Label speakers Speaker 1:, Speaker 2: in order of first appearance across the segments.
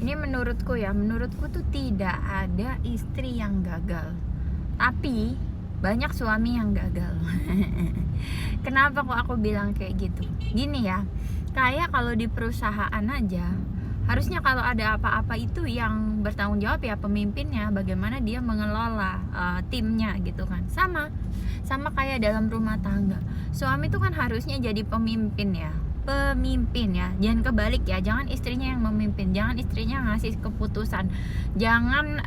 Speaker 1: Ini menurutku ya, menurutku tuh tidak ada istri yang gagal, tapi banyak suami yang gagal. Kenapa kok aku bilang kayak gitu? Gini ya, kayak kalau di perusahaan aja, harusnya kalau ada apa-apa itu yang bertanggung jawab ya pemimpinnya, bagaimana dia mengelola timnya gitu kan. Sama kayak dalam rumah tangga, suami itu kan harusnya jadi pemimpin ya, jangan kebalik ya, jangan istrinya yang memimpin, jangan istrinya ngasih keputusan, jangan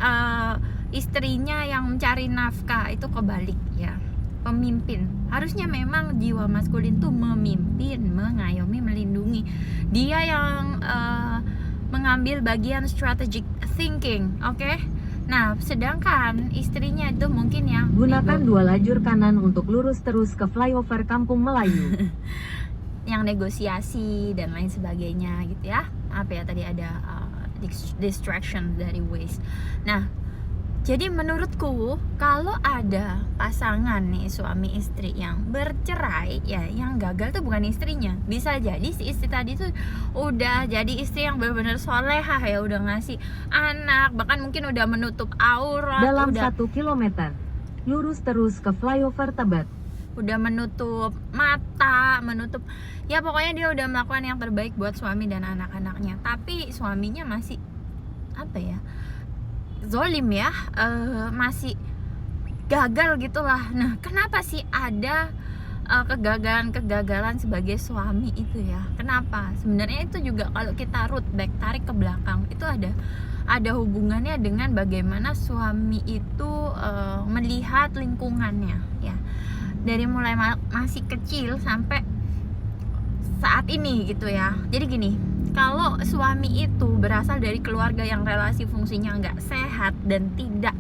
Speaker 1: istrinya yang mencari nafkah, itu kebalik ya. Pemimpin harusnya memang jiwa maskulin tuh memimpin, mengayomi, melindungi, dia yang mengambil bagian strategic thinking, oke? Nah, sedangkan istrinya itu mungkin yang
Speaker 2: gunakan 2 lajur kanan untuk lurus terus ke flyover Kampung Melayu.
Speaker 1: yang negosiasi dan lain sebagainya gitu ya. Apa ya tadi ada distraction dari waste. Nah, jadi menurutku kalau ada pasangan nih suami istri yang bercerai ya, yang gagal tuh bukan istrinya. Bisa jadi si istri tadi tuh udah jadi istri yang benar-benar solehah ya, udah ngasih anak, bahkan mungkin udah menutup aurat,
Speaker 2: Dalam
Speaker 1: udah
Speaker 2: 1 kilometer, lurus terus ke flyover Tebet.
Speaker 1: Udah menutup mata, menutup, ya pokoknya dia udah melakukan yang terbaik buat suami dan anak-anaknya. Tapi suaminya masih apa ya, zolim ya, masih gagal gitulah. Nah, kenapa sih ada kegagalan sebagai suami itu ya? Kenapa? Sebenarnya itu juga kalau kita root back, tarik ke belakang, itu ada hubungannya dengan bagaimana suami itu melihat lingkungannya ya, dari mulai masih kecil sampai saat ini gitu ya. Jadi gini, kalau suami itu berasal dari keluarga yang relasi fungsinya nggak sehat dan tidak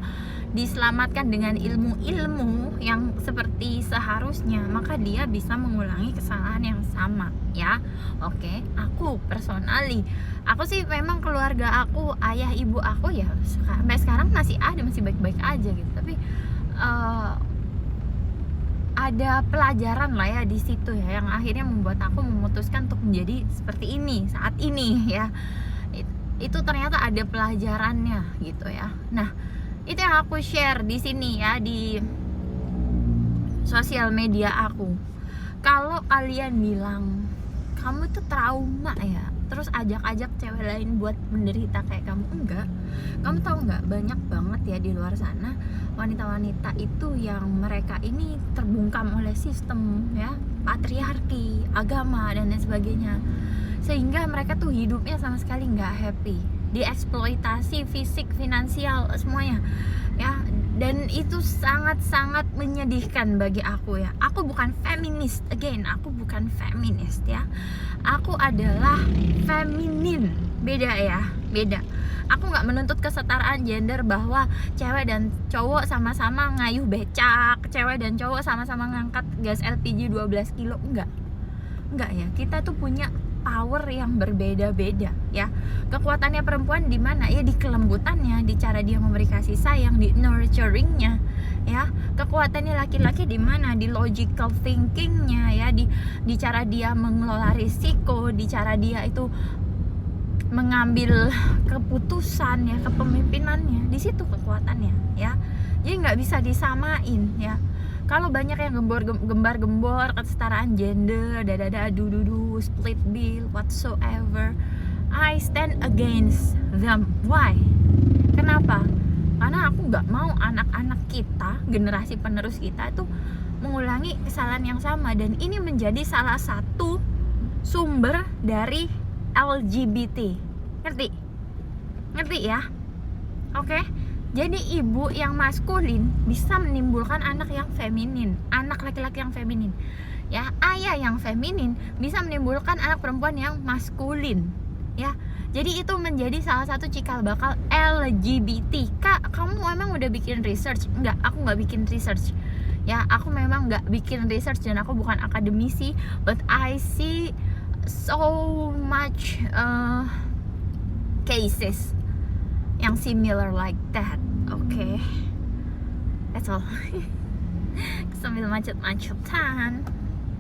Speaker 1: diselamatkan dengan ilmu-ilmu yang seperti seharusnya, maka dia bisa mengulangi kesalahan yang sama ya. Oke, aku personally, aku sih memang keluarga aku, ayah ibu aku ya sampai sekarang masih baik-baik aja gitu. Tapi ada pelajaran lah ya di situ ya, yang akhirnya membuat aku memutuskan untuk menjadi seperti ini saat ini ya. Itu ternyata ada pelajarannya gitu ya. Nah, itu yang aku share di sini ya, di sosial media aku. Kalau kalian bilang kamu tuh trauma ya, terus ajak-ajak cewek lain buat menderita kayak kamu, enggak. Kamu tahu nggak, banyak banget ya di luar sana wanita-wanita itu yang mereka ini terbungkam oleh sistem ya, patriarki, agama dan lain sebagainya, sehingga mereka tuh hidupnya sama sekali nggak happy, dieksploitasi fisik, finansial, semuanya ya. Dan itu sangat-sangat menyedihkan bagi aku ya. Aku bukan feminis, again, aku bukan feminis ya. Aku adalah feminin, beda ya, beda. Aku nggak menuntut kesetaraan gender bahwa cewek dan cowok sama-sama ngayuh becak, cewek dan cowok sama-sama ngangkat gas LPG 12 kilo, enggak ya. Kita tuh punya power yang berbeda-beda ya. Kekuatannya perempuan di mana? Ya di kelembutannya, di cara dia memberi kasih sayang, di nurturingnya ya. Kekuatannya laki-laki di mana? Di logical thinkingnya ya, di cara dia mengelola risiko, di cara dia itu mengambil keputusan ya, kepemimpinannya. Di situ kekuatannya ya. Jadi nggak bisa disamain ya. Kalau banyak yang gembar-gembor kesetaraan gender, dududu, split bill, whatsoever, I stand against them. Why? Kenapa? Karena aku nggak mau anak-anak kita, generasi penerus kita itu mengulangi kesalahan yang sama. Dan ini menjadi salah satu sumber dari LGBT. Ngerti ya? Oke? Jadi ibu yang maskulin bisa menimbulkan anak yang feminin, anak laki-laki yang feminin. Ya, ayah yang feminin bisa menimbulkan anak perempuan yang maskulin. Ya. Jadi itu menjadi salah satu cikal bakal LGBT. Kak, kamu memang udah bikin research? Enggak, aku nggak bikin research. Ya, aku memang nggak bikin research dan aku bukan akademisi, but I see so much cases yang similar like that. Okay, that's all. Sambil macet-macetan.